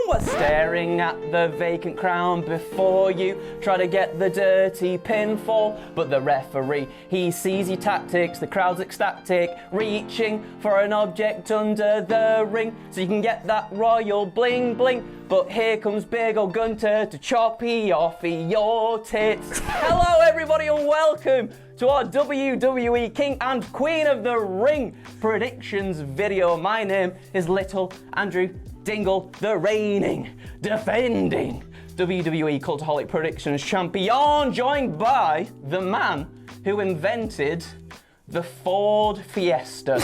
We're staring at the vacant crown before you. Try to get the dirty pinfall, but the referee, he sees your tactics. The crowd's ecstatic, reaching for an object under the ring so you can get that royal bling bling. But here comes big ol' Gunther to chop off your tits. Hello everybody and welcome to our WWE King and Queen of the Ring predictions video. My name is Little Andrew Dingle, the reigning, defending WWE Cultaholic predictions champion, joined by the man who invented the Ford Fiesta,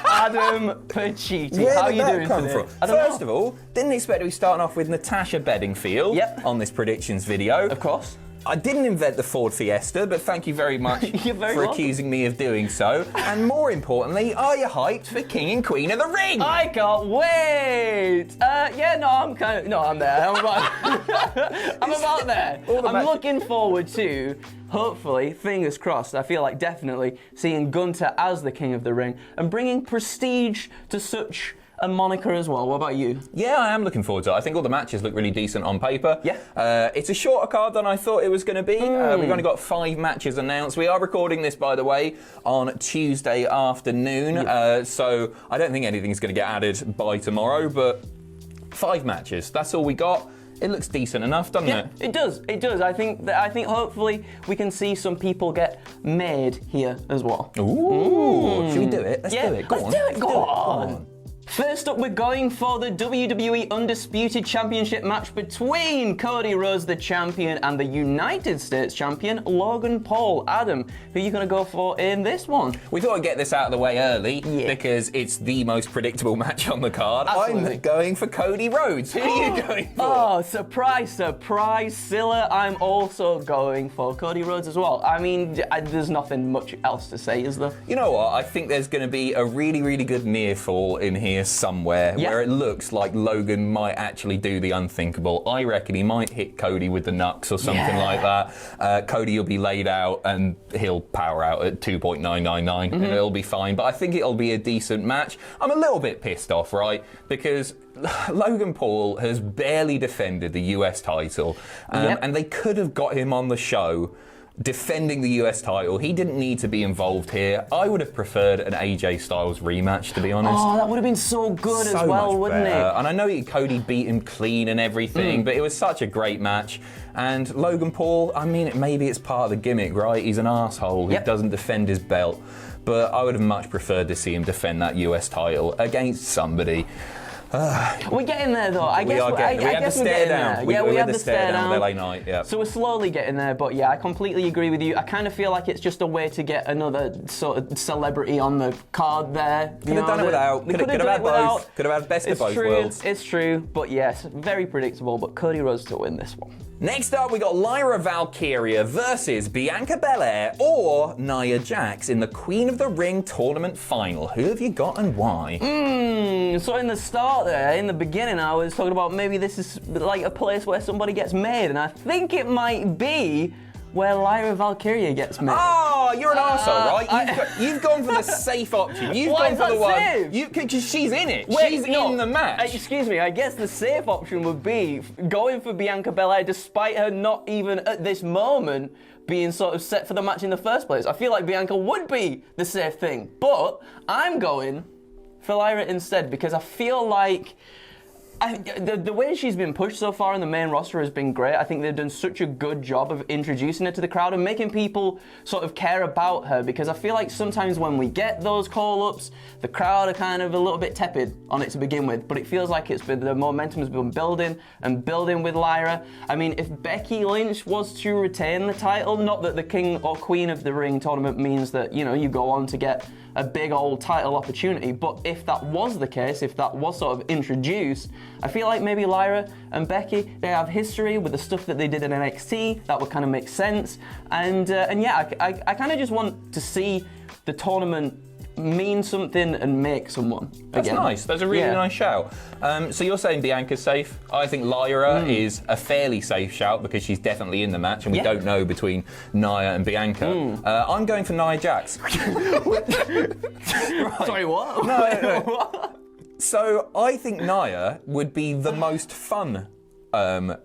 Adam Pacitti. Where How are did you that doing come today? from? First of all, didn't expect to be starting off with Natasha Bedingfield on this predictions video. Of course. I didn't invent the Ford Fiesta, but thank you very much for accusing me of doing so. And more importantly, are you hyped for King and Queen of the Ring? I can't wait. I'm there. I'm about there. I'm looking forward to, hopefully, fingers crossed, I feel like definitely seeing Gunther as the King of the Ring and bringing prestige to such a moniker as well. What about you? Yeah, I am looking forward to it. I think all the matches look really decent on paper. Yeah. It's a shorter card than I thought it was going to be. We've only got 5 matches announced. We are recording this, by the way, on Tuesday afternoon. So I don't think anything's going to get added by tomorrow, but 5 matches. That's all we got. It looks decent enough, doesn't it? It does. It does. I think hopefully we can see some people get made here as well. Ooh. Should we do it? Let's do it. Go on. Go on. First up, we're going for the WWE Undisputed Championship match between Cody Rhodes, the champion, and the United States champion, Logan Paul. Adam, who are you going to go for in this one? We thought I'd get this out of the way early because it's the most predictable match on the card. Absolutely. I'm going for Cody Rhodes. Who are you going for? Oh, surprise, surprise, Scylla. I'm also going for Cody Rhodes as well. I mean, there's nothing much else to say, is there? You know what? I think there's going to be a really, really good near fall in here somewhere where it looks like Logan might actually do the unthinkable. I reckon he might hit Cody with the knucks or something like that. Cody will be laid out and he'll power out at 2.999 and it'll be fine. But I think it'll be a decent match. I'm a little bit pissed off, right? Because Logan Paul has barely defended the US title and they could have got him on the show defending the US title. He didn't need to be involved here. I would have preferred an AJ Styles rematch, to be honest. Oh, that would have been so good as well, wouldn't it? And I know Cody beat him clean and everything, but it was such a great match. And Logan Paul, I mean, maybe it's part of the gimmick, right? He's an arsehole who doesn't defend his belt. But I would have much preferred to see him defend that US title against somebody. We're getting there though. I guess we had the stare down. We had the stare down with LA Knight. Yeah. So we're slowly getting there, but yeah, I completely agree with you. I kind of feel like it's just a way to get another sort of celebrity on the card there. Could have done it without. Could have had both. Could have had best of both worlds. It's true, but yes, very predictable. But Cody Rhodes to win this one. Next up, we got Lyra Valkyria versus Bianca Belair or Nia Jax in the Queen of the Ring tournament final. Who have you got and why? So in the start there, in the beginning, I was talking about maybe this is like a place where somebody gets made, and I think it might be where Lyra Valkyria gets made. Oh, you're an arsehole, right? You've gone for the safe option. You've gone for the one. Because she's in it. She's in the match. Excuse me, I guess the safe option would be going for Bianca Belair despite her not even at this moment being sort of set for the match in the first place. I feel like Bianca would be the safe thing. But I'm going for Lyra instead because I feel like the way she's been pushed so far in the main roster has been great. I think they've done such a good job of introducing her to the crowd and making people sort of care about her, because I feel like sometimes when we get those call-ups, the crowd are kind of a little bit tepid on it to begin with, but it feels like the momentum has been building and building with Lyra. I mean, if Becky Lynch was to retain the title, not that the King or Queen of the Ring tournament means that, you know, you go on to get a big old title opportunity, but if that was the case, if that was sort of introduced, I feel like maybe Lyra and Becky, they have history with the stuff that they did in NXT, that would kind of make sense, and yeah, I kind of just want to see the tournament mean something and make someone. That's nice. That's a really nice shout. So you're saying Bianca's safe? I think Lyra is a fairly safe shout because she's definitely in the match, and we don't know between Nia and Bianca. I'm going for Nia Jax. Right. Sorry, what? No. What? So I think Nia would be the most fun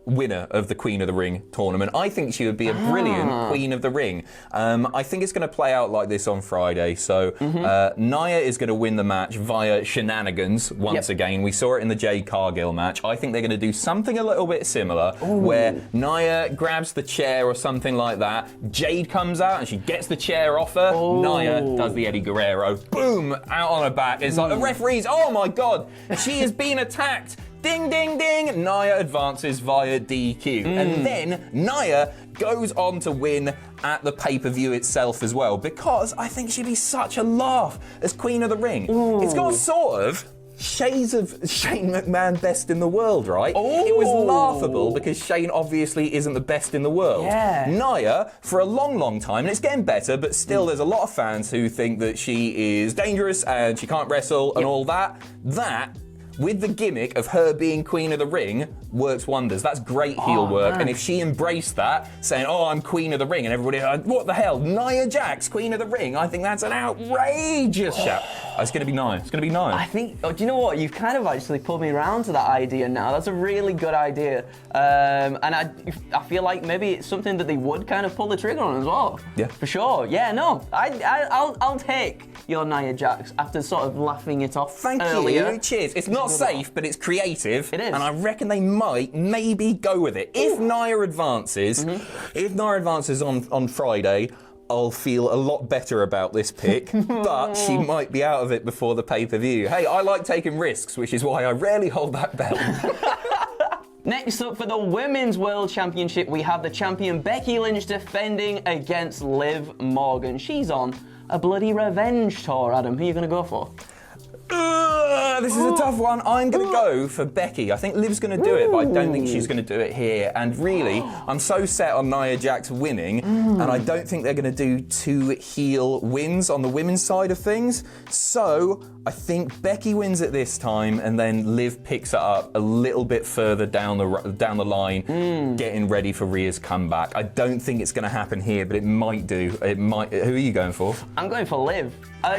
winner of the Queen of the Ring tournament. I think she would be a brilliant Queen of the Ring. I think it's going to play out like this on Friday. So Nia is going to win the match via shenanigans once again. We saw it in the Jade Cargill match. I think they're going to do something a little bit similar where Nia grabs the chair or something like that. Jade comes out and she gets the chair off her. Nia does the Eddie Guerrero. Boom! Out on her back. It's like the referees, oh my God, she has been attacked. Ding, ding, ding! Nia advances via DQ. And then Nia goes on to win at the pay-per-view itself as well, because I think she'd be such a laugh as Queen of the Ring. It's got sort of shades of Shane McMahon best in the world, right? It was laughable because Shane obviously isn't the best in the world. Nia, for a long, long time, and it's getting better, but still there's a lot of fans who think that she is dangerous and she can't wrestle and all that. That, with the gimmick of her being Queen of the Ring, works wonders. That's great heel work. Man. And if she embraced that, saying, oh, I'm Queen of the Ring, and everybody, what the hell, Nia Jax, Queen of the Ring, I think that's an outrageous shout. It's going to be nice. It's going to be nice. I think, do you know what? You've kind of actually pulled me around to that idea now. That's a really good idea. And I feel like maybe it's something that they would kind of pull the trigger on as well. Yeah. For sure. Yeah, no. I'll take your Nia Jax after sort of laughing it off earlier. Thank you. Cheers. It's not safe, but it's creative. It is. And I reckon they might maybe go with it. If Nia advances, on Friday, I'll feel a lot better about this pick, but she might be out of it before the pay-per-view. Hey, I like taking risks, which is why I rarely hold that belt. Next up for the Women's World Championship, we have the champion Becky Lynch defending against Liv Morgan. She's on a bloody revenge tour, Adam. Who are you going to go for? This is a tough one. I'm going to go for Becky. I think Liv's going to do it, but I don't think she's going to do it here. And really, I'm so set on Nia Jax winning, and I don't think they're going to do 2 heel wins on the women's side of things. So I think Becky wins it this time, and then Liv picks it up a little bit further down the line, getting ready for Rhea's comeback. I don't think it's going to happen here, but it might do. It might. Who are you going for? I'm going for Liv.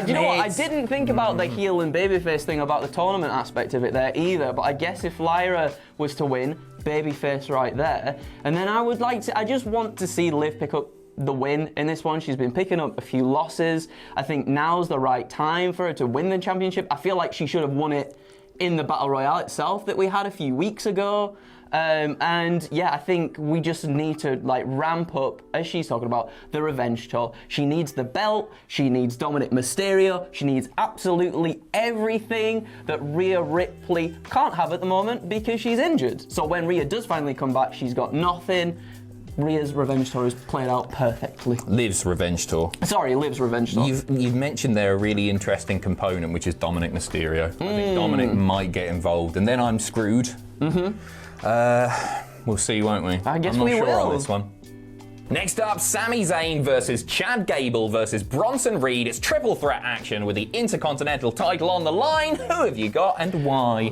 You know what? I didn't think about the heel and babyface thing about the tournament aspect of it there either, but I guess if Lyra was to win, babyface right there, and then I just want to see Liv pick up the win in this one. She's been picking up a few losses. I think now's the right time for her to win the championship. I feel like she should have won it in the Battle Royale itself that we had a few weeks ago. And yeah, I think we just need to ramp up, as she's talking about, the revenge tour. She needs the belt, she needs Dominic Mysterio, she needs absolutely everything that Rhea Ripley can't have at the moment because she's injured. So when Rhea does finally come back, she's got nothing. Rhea's revenge tour is played out perfectly. Liv's revenge tour. Sorry, Liv's revenge tour. You've mentioned there a really interesting component, which is Dominic Mysterio. I think Dominic might get involved, and then I'm screwed. We'll see, won't we? I guess I'm not we sure will. on this one. Next up, Sami Zayn versus Chad Gable versus Bronson Reed. It's triple threat action with the Intercontinental title on the line. Who have you got and why?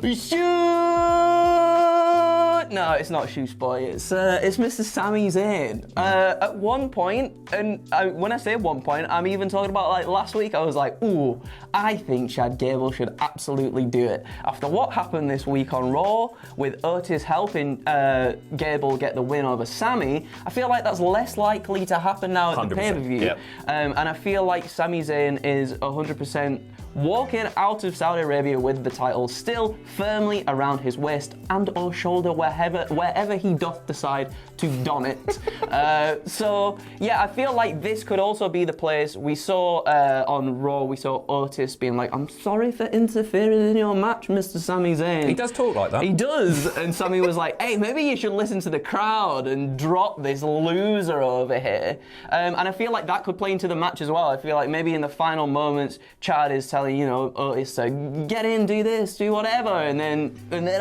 No, it's not Shoot Boy. It's Mr. Sami Zayn. At one point, and when I say one point, I'm even talking about last week. I was like, ooh, I think Chad Gable should absolutely do it. After what happened this week on Raw with Otis helping Gable get the win over Sami, I feel like that's less likely to happen now at the pay-per-view. Yep. And I feel like Sami Zayn is 100% walking out of Saudi Arabia with the title still firmly around his waist and or shoulder wherever he doth decide to don it. So yeah, I feel like this could also be the place. We saw on Raw, we saw Otis being like, I'm sorry for interfering in your match, Mr. Sami Zayn. He does talk like that. He does. And Sami was like, hey, maybe you should listen to the crowd and drop this loser over here. And I feel like that could play into the match as well. I feel like maybe in the final moments, Chad is telling, Otis to get in, do this, do whatever. And then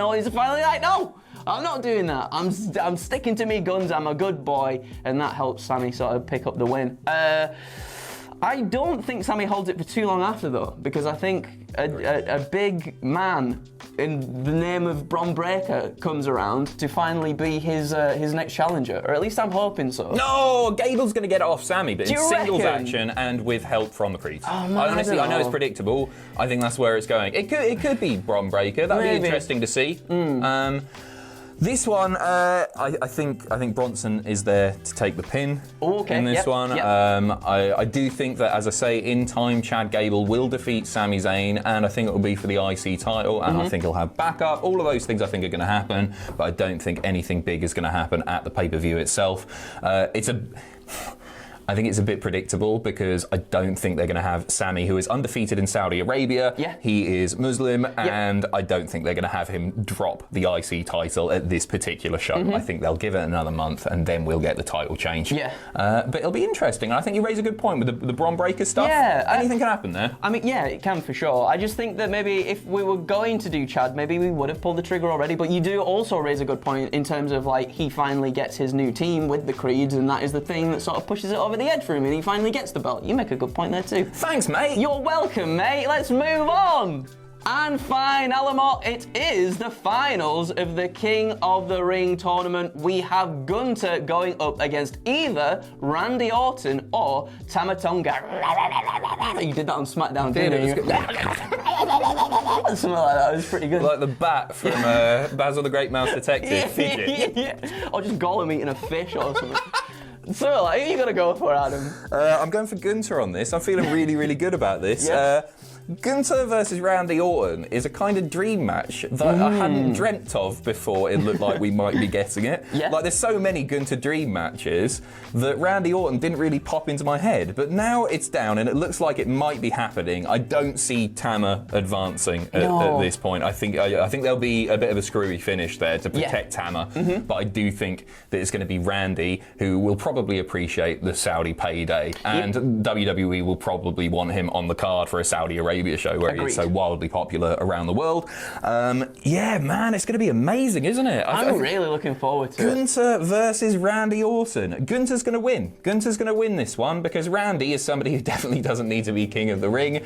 Otis is finally like, no, I'm not doing that. I'm sticking to me guns. I'm a good boy. And that helps Sami sort of pick up the win. I don't think Sami holds it for too long after, though, because I think a big man in the name of Bron Breakker comes around to finally be his next challenger, or at least I'm hoping so. No, Gable's going to get it off Sami, but in singles reckon? action and with help from the Creeds. Oh, man, I know it's predictable. I think that's where it's going. It could be Bron Breakker. That'd be interesting to see. This one, I think Bronson is there to take the pin in this one. Yep. I do think that, as I say, in time, Chad Gable will defeat Sami Zayn, and I think it will be for the IC title, and I think he'll have backup. All of those things I think are going to happen, but I don't think anything big is going to happen at the pay-per-view itself. I think it's a bit predictable because I don't think they're going to have Sami, who is undefeated in Saudi Arabia. Yeah. He is Muslim, and I don't think they're going to have him drop the IC title at this particular show. I think they'll give it another month, and then we'll get the title change. Yeah. But it'll be interesting, and I think you raise a good point with the Bron Breakker stuff. Yeah. Anything can happen there. I mean, yeah, it can for sure. I just think that maybe if we were going to do Chad, maybe we would have pulled the trigger already, but you do also raise a good point in terms of, like, he finally gets his new team with the Creeds, and that is the thing that sort of pushes it over the edge for him, and he finally gets the belt. You make a good point there too. Thanks, mate. You're welcome, mate. Let's move on. And finally, it is the finals of the King of the Ring tournament. We have Gunther going up against either Randy Orton or Tama Tonga. You did that on SmackDown, didn't you? Something like that. It was pretty good. Like the bat from Basil the Great Mouse Detective. Fidget. Yeah. Or just Gollum eating a fish or something. So, like, who are you going to go for, Adam? I'm going for Gunther on this. I'm feeling really, really good about this. Yeah. Gunther versus Randy Orton is a kind of dream match that I hadn't dreamt of before it looked like we might be getting it. Yeah. Like, there's so many Gunther dream matches that Randy Orton didn't really pop into my head. But now it's down and it looks like it might be happening. I don't see Tama advancing at this point. I think there'll be a bit of a screwy finish there to protect Tama. But I do think that it's going to be Randy, who will probably appreciate the Saudi payday. And WWE will probably want him on the card for a Saudi Arabia show where he's so wildly popular around the world. Yeah, man, it's going to be amazing, isn't it? I'm really looking forward to it. Gunther versus Randy Orton. Gunther's going to win. Gunther's going to win this one because Randy is somebody who definitely doesn't need to be King of the Ring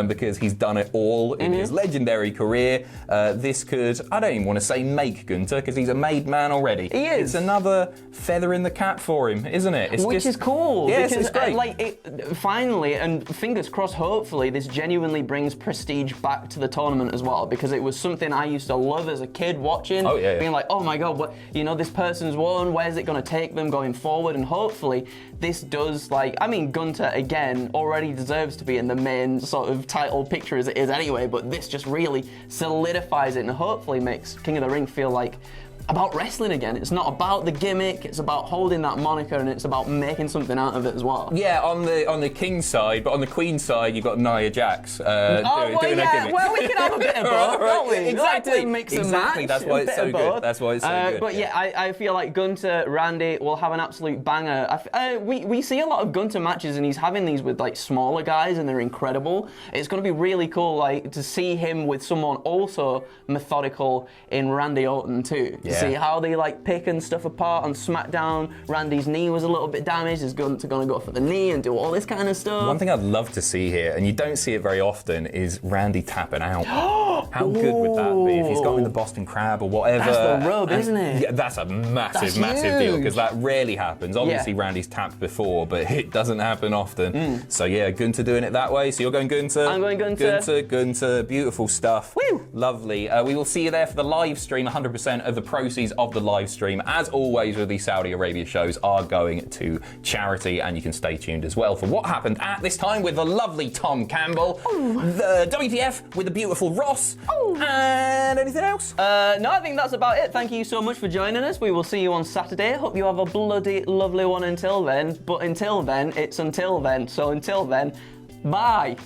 because he's done it all in his legendary career. This could, I don't even want to say make Gunther because he's a made man already. He is. It's another feather in the cap for him, isn't it? Which is cool. Yes, because, it's great. Finally, and fingers crossed, hopefully, this genuinely brings prestige back to the tournament as well, because it was something I used to love as a kid watching. Being like, oh my god, what, this person's won, where's it going to take them going forward? And hopefully this does, Gunther, again, already deserves to be in the main sort of title picture as it is anyway, but this just really solidifies it and hopefully makes King of the Ring feel like about wrestling again. It's not about the gimmick, it's about holding that moniker and it's about making something out of it as well. Yeah, on the King side, but on the Queen side, you've got Nia Jax doing a gimmick. Well, we can have a bit of both, don't we? Exactly. Like to mix and match. That's why it's so good. That's why it's so good. But I feel like Gunther, Randy will have an absolute banger. We see a lot of Gunther matches and he's having these with like smaller guys and they're incredible. It's going to be really cool to see him with someone also methodical in Randy Orton too. Yeah. See how they pick and stuff apart on SmackDown. Randy's knee was a little bit damaged. Is Gunther going to go for the knee and do all this kind of stuff? One thing I'd love to see here, and you don't see it very often, is Randy tapping out. How good would that be if he's going the Boston Crab or whatever? That's the rub, isn't it? Yeah, that's a massive deal because that rarely happens. Obviously, Randy's tapped before, but it doesn't happen often. So yeah, Gunther doing it that way. So you're going Gunther. I'm going Gunther. Gunther. Beautiful stuff. Woo! Lovely. We will see you there for the live stream. 100% of the proceeds of the live stream, as always with these Saudi Arabia shows, are going to charity, and you can stay tuned as well for what happened at this time with the lovely Tom Campbell, the WTF with the beautiful Ross, and anything else? No, I think that's about it. Thank you so much for joining us. We will see you on Saturday. Hope you have a bloody lovely one until then. But until then, it's until then. So until then, bye.